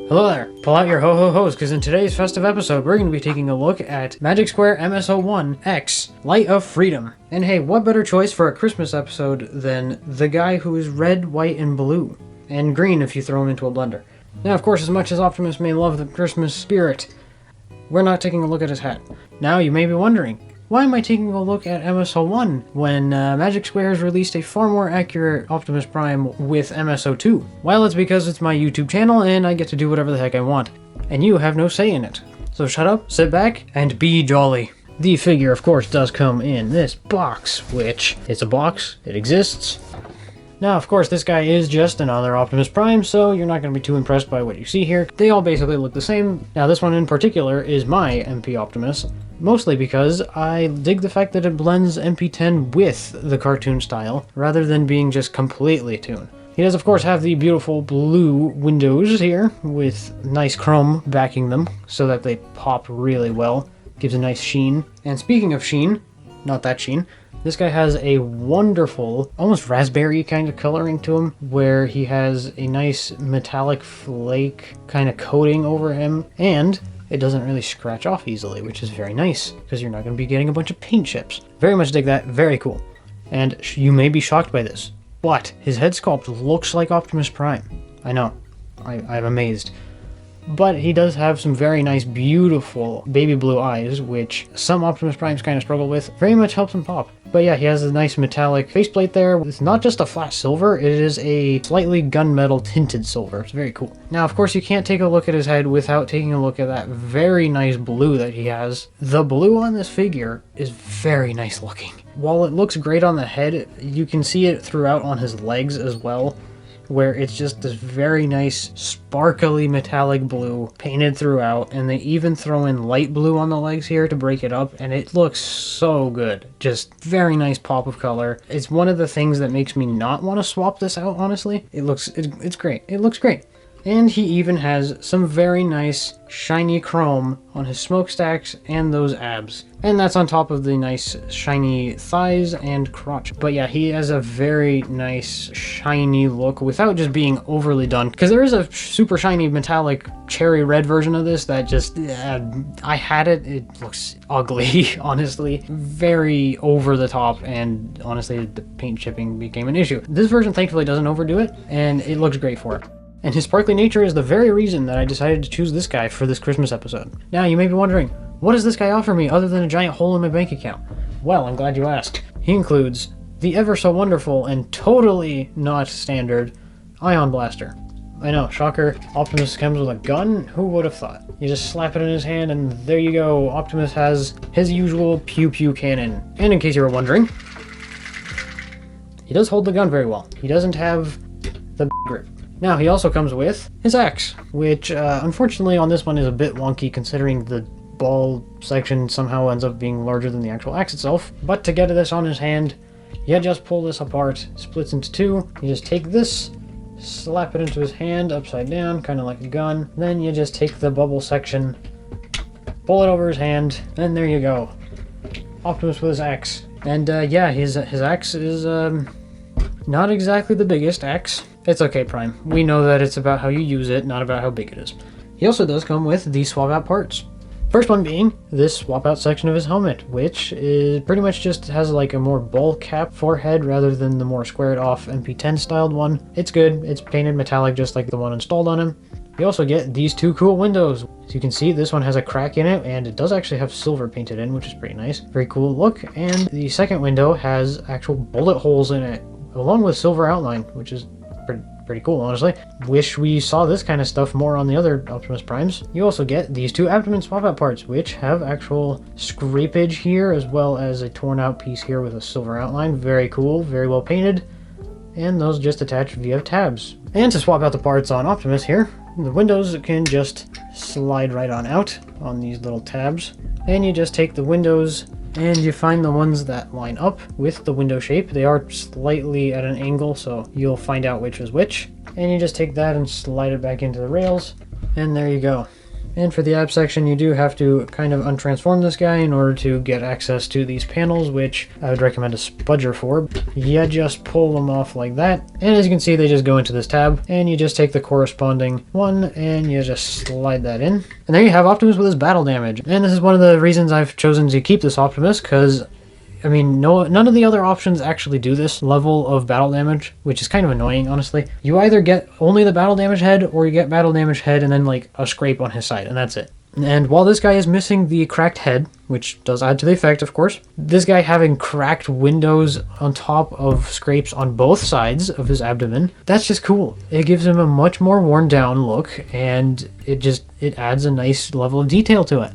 Hello there, pull out your ho-ho-hos, because in today's festive episode, we're going to be taking a look at Magic Square MS-01x, Light of Freedom. And hey, what better choice for a Christmas episode than the guy who is red, white, and blue, and green if you throw him into a blender. Now, of course, as much as Optimus may love the Christmas spirit, we're not taking a look at his hat. Now, you may be wondering, why am I taking a look at MS-01 when Magic Square has released a far more accurate Optimus Prime with MS-02? Well, it's because it's my YouTube channel and I get to do whatever the heck I want. And you have no say in it. So shut up, sit back, and be jolly. The figure, of course, does come in this box, which, it's a box, it exists. Now, of course, this guy is just another Optimus Prime, so you're not going to be too impressed by what you see here. They all basically look the same. Now, this one in particular is my MP Optimus, mostly because I dig the fact that it blends MP10 with the cartoon style, rather than being just completely toon. He does, of course, have the beautiful blue windows here, with nice chrome backing them, so that they pop really well. Gives a nice sheen. And speaking of sheen, not that sheen, this guy has a wonderful, almost raspberry kind of coloring to him, where he has a nice metallic flake kind of coating over him, and it doesn't really scratch off easily, which is very nice, because you're not going to be getting a bunch of paint chips. Very much dig that, very cool. And you may be shocked by this, but his head sculpt looks like Optimus Prime. I know, I'm amazed. But he does have some very nice, beautiful baby blue eyes, which some Optimus Primes kind of struggle with. Very much helps him pop. But yeah, he has a nice metallic faceplate there. It's not just a flat silver, it is a slightly gunmetal tinted silver. It's very cool. Now, of course, you can't take a look at his head without taking a look at that very nice blue that he has. The blue on this figure is very nice looking. While it looks great on the head, you can see it throughout on his legs as well, where it's just this very nice sparkly metallic blue painted throughout, and they even throw in light blue on the legs here to break it up, and it looks so good. Just very nice pop of color. It's one of the things that makes me not want to swap this out, honestly. It's great. It looks great. And he even has some very nice shiny chrome on his smokestacks and those abs. And that's on top of the nice shiny thighs and crotch. But yeah, he has a very nice shiny look without just being overly done. Because there is a super shiny metallic cherry red version of this that just, I had it, it looks ugly, honestly. Very over the top, and honestly the paint chipping became an issue. This version thankfully doesn't overdo it, and it looks great for it. And his sparkly nature is the very reason that I decided to choose this guy for this Christmas episode. Now, you may be wondering, what does this guy offer me other than a giant hole in my bank account? Well, I'm glad you asked. He includes the ever so wonderful and totally not standard Ion Blaster. I know, shocker, Optimus comes with a gun? Who would have thought? You just slap it in his hand and there you go, Optimus has his usual pew-pew cannon. And in case you were wondering, he does hold the gun very well. He doesn't have the grip. Now, he also comes with his axe, which unfortunately on this one is a bit wonky considering the ball section somehow ends up being larger than the actual axe itself. But to get this on his hand, you just pull this apart, splits into two. You just take this, slap it into his hand upside down, kind of like a gun. Then you just take the bubble section, pull it over his hand, and there you go. Optimus with his axe. And yeah, his axe is not exactly the biggest axe. It's okay, Prime. We know that it's about how you use it, not about how big it is. He also does come with the swap out parts. First one being this swap out section of his helmet, which is pretty much just has like a more ball cap forehead rather than the more squared off MP10 styled one. It's good. It's painted metallic just like the one installed on him. You also get these two cool windows. As you can see, this one has a crack in it, and it does actually have silver painted in, which is pretty nice. Very cool look. And the second window has actual bullet holes in it, along with silver outline, which is pretty cool, honestly. Wish we saw this kind of stuff more on the other Optimus Primes. You also get these two abdomen swap-out parts, which have actual scrapage here, as well as a torn-out piece here with a silver outline. Very cool, very well painted. And those just attach via tabs. And to swap out the parts on Optimus here, the windows can just slide right on out on these little tabs. And you just take the windows and you find the ones that line up with the window shape. They are slightly at an angle, so you'll find out which is which. And you just take that and slide it back into the rails, and there you go. And for the ab section, you do have to kind of untransform this guy in order to get access to these panels, which I would recommend a spudger for. You just pull them off like that, and as you can see, they just go into this tab, and you just take the corresponding one, and you just slide that in. And there you have Optimus with his battle damage. And this is one of the reasons I've chosen to keep this Optimus, because I mean, none of the other options actually do this level of battle damage, which is kind of annoying, honestly. You either get only the battle damage head, or you get battle damage head and then like a scrape on his side, and that's it. And while this guy is missing the cracked head, which does add to the effect, of course, this guy having cracked windows on top of scrapes on both sides of his abdomen, that's just cool. It gives him a much more worn down look, and it adds a nice level of detail to it.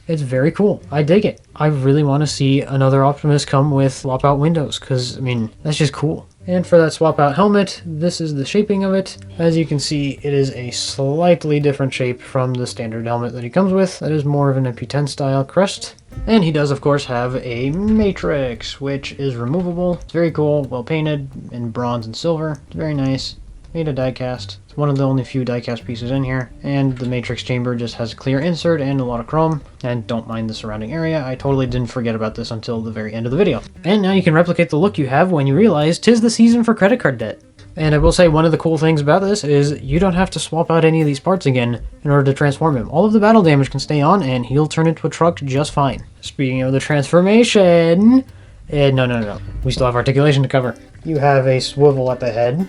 It's very cool. I dig it. I really want to see another Optimus come with swap out windows, because, I mean, that's just cool. And for that swap out helmet, this is the shaping of it. As you can see, it is a slightly different shape from the standard helmet that he comes with. That is more of an MP10 style crest. And he does, of course, have a matrix, which is removable. It's very cool, well painted in bronze and silver. It's very nice. Made a die-cast. It's one of the only few die-cast pieces in here, and the matrix chamber just has a clear insert and a lot of chrome, and don't mind the surrounding area. I totally didn't forget about this until the very end of the video. And now you can replicate the look you have when you realize 'tis the season for credit card debt. And I will say one of the cool things about this is you don't have to swap out any of these parts again in order to transform him. All of the battle damage can stay on, and he'll turn into a truck just fine. Speaking of the transformation... No. We still have articulation to cover. You have a swivel at the head.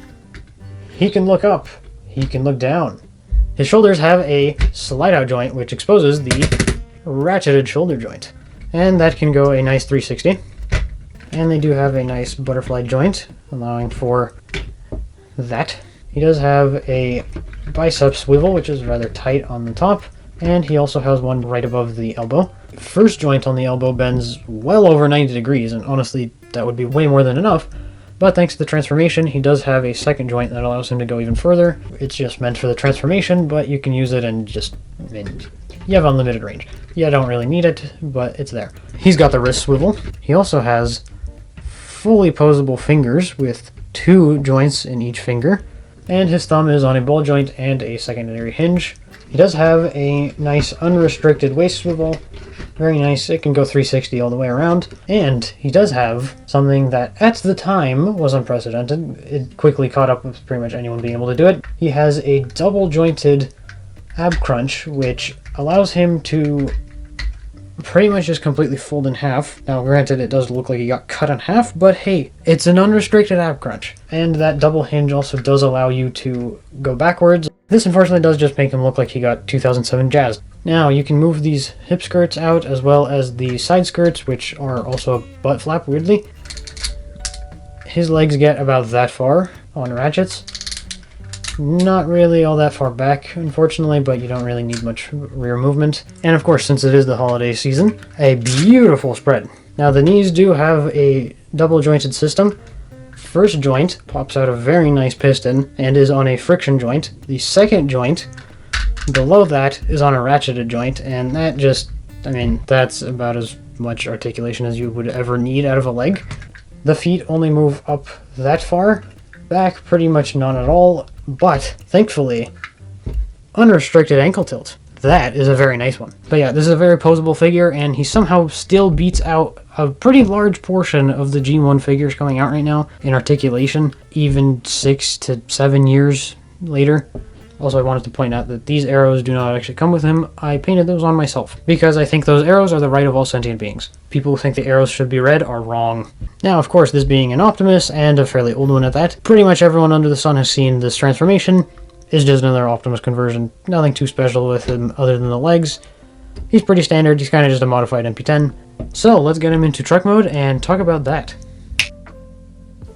He can look up. He can look down. His shoulders have a slide-out joint, which exposes the ratcheted shoulder joint. And that can go a nice 360. And they do have a nice butterfly joint, allowing for that. He does have a bicep swivel, which is rather tight on the top. And he also has one right above the elbow. First joint on the elbow bends well over 90 degrees, and honestly, that would be way more than enough. But thanks to the transformation, he does have a second joint that allows him to go even further. It's just meant for the transformation, but you can use it and you have unlimited range. You don't really need it, but it's there. He's got the wrist swivel. He also has fully posable fingers with 2 joints in each finger. And his thumb is on a ball joint and a secondary hinge. He does have a nice unrestricted waist swivel. Very nice. It can go 360 all the way around. And he does have something that at the time was unprecedented. It quickly caught up with pretty much anyone being able to do it. He has a double jointed ab crunch, which allows him to pretty much just completely fold in half. Now granted, it does look like he got cut in half, but hey, it's an unrestricted ab crunch. And that double hinge also does allow you to go backwards. This unfortunately does just make him look like he got 2007 jazzed. Now you can move these hip skirts out as well as the side skirts, which are also a butt flap weirdly. His legs get about that far on ratchets. Not really all that far back, unfortunately, but you don't really need much rear movement. And of course, since it is the holiday season, a beautiful spread. Now the knees do have a double jointed system. First joint pops out a very nice piston and is on a friction joint. The second joint below that is on a ratcheted joint, and that just, that's about as much articulation as you would ever need out of a leg. The feet only move up that far, back pretty much none at all, but thankfully, unrestricted ankle tilt. That is a very nice one. But yeah, this is a very posable figure, and he somehow still beats out a pretty large portion of the G1 figures coming out right now in articulation, even 6 to 7 years later. Also, I wanted to point out that these arrows do not actually come with him. I painted those on myself, because I think those arrows are the right of all sentient beings. People who think the arrows should be red are wrong. Now, of course, this being an Optimus, and a fairly old one at that, pretty much everyone under the sun has seen this transformation. It's just another Optimus conversion. Nothing too special with him other than the legs. He's pretty standard. He's kind of just a modified MP10. So, let's get him into truck mode and talk about that.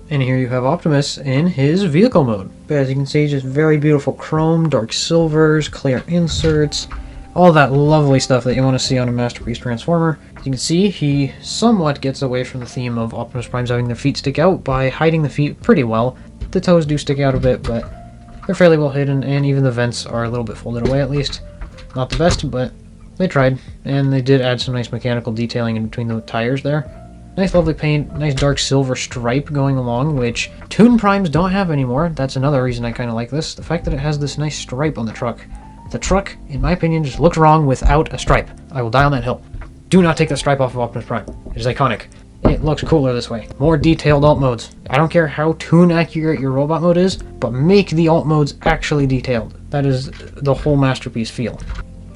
And here you have Optimus in his vehicle mode. But as you can see, just very beautiful chrome, dark silvers, clear inserts, all that lovely stuff that you want to see on a Masterpiece Transformer. As you can see, he somewhat gets away from the theme of Optimus Primes having their feet stick out by hiding the feet pretty well. The toes do stick out a bit, but they're fairly well hidden, and even the vents are a little bit folded away at least. Not the best, but they tried, and they did add some nice mechanical detailing in between the tires there. Nice lovely paint, nice dark silver stripe going along, which Toon Primes don't have anymore. That's another reason I kind of like this. The fact that it has this nice stripe on the truck. The truck, in my opinion, just looks wrong without a stripe. I will die on that hill. Do not take the stripe off of Optimus Prime. It is iconic. It looks cooler this way. More detailed alt modes. I don't care how tune accurate your robot mode is, but make the alt modes actually detailed. That is the whole masterpiece feel.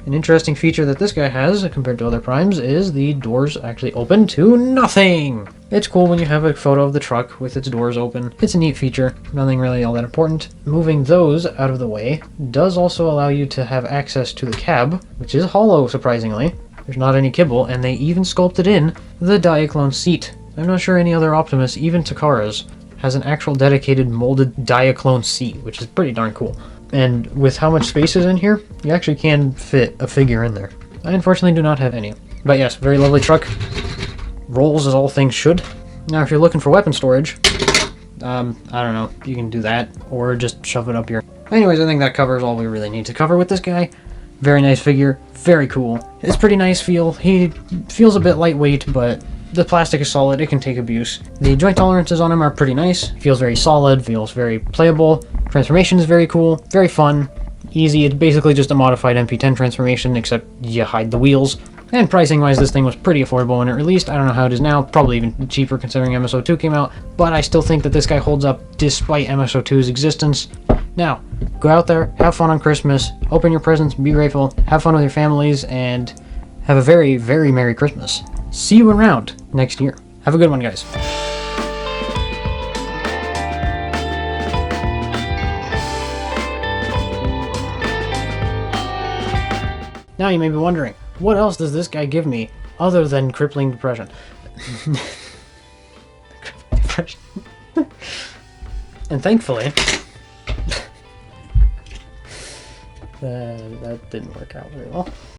An interesting feature that this guy has, compared to other Primes, is the doors actually open to nothing! It's cool when you have a photo of the truck with its doors open. It's a neat feature, nothing really all that important. Moving those out of the way does also allow you to have access to the cab, which is hollow, surprisingly. There's not any kibble, and they even sculpted in the Diaclone seat. I'm not sure any other Optimus, even Takara's, has an actual dedicated molded Diaclone seat, which is pretty darn cool. And with how much space is in here, you actually can fit a figure in there. I unfortunately do not have any. But yes, very lovely truck. Rolls as all things should. Now if you're looking for weapon storage, I don't know, you can do that, or just shove it up here. Anyways, I think that covers all we really need to cover with this guy. Very nice figure, very cool. It's pretty nice feel. He feels a bit lightweight, but the plastic is solid, it can take abuse. The joint tolerances on him are pretty nice. Feels very solid, feels very playable. Transformation is very cool, very fun, easy. It's basically just a modified MP10 transformation, except you hide the wheels. And pricing wise, this thing was pretty affordable when it released. I don't know how it is now, probably even cheaper considering MS-02 came out, but I still think that this guy holds up despite MS-02's existence. Now, go out there, have fun on Christmas, open your presents, be grateful, have fun with your families, and have a very, very Merry Christmas. See you around next year. Have a good one, guys. Now you may be wondering, what else does this guy give me other than crippling depression? Depression. And thankfully, that didn't work out very well.